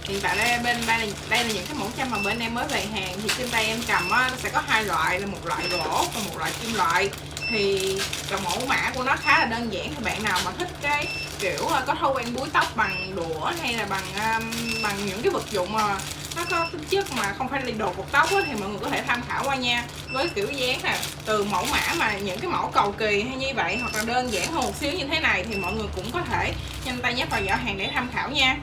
Hiện tại đây là những cái mẫu châm mà bên em mới về hàng. Thì trên tay em cầm á, sẽ có hai loại, là một loại gỗ và một loại kim loại. Thì mẫu mã của nó khá là đơn giản, thì bạn nào mà thích cái kiểu có thói quen búi tóc bằng đũa hay là bằng những cái vật dụng mà nó có tính chất mà không phải là đồ cột tóc á, thì mọi người có thể tham khảo qua nha. Với kiểu dáng nè, từ mẫu mã mà những cái mẫu cầu kỳ hay như vậy, hoặc là đơn giản hơn một xíu như thế này, thì mọi người cũng có thể nhanh tay nhấp vào giỏ hàng để tham khảo nha.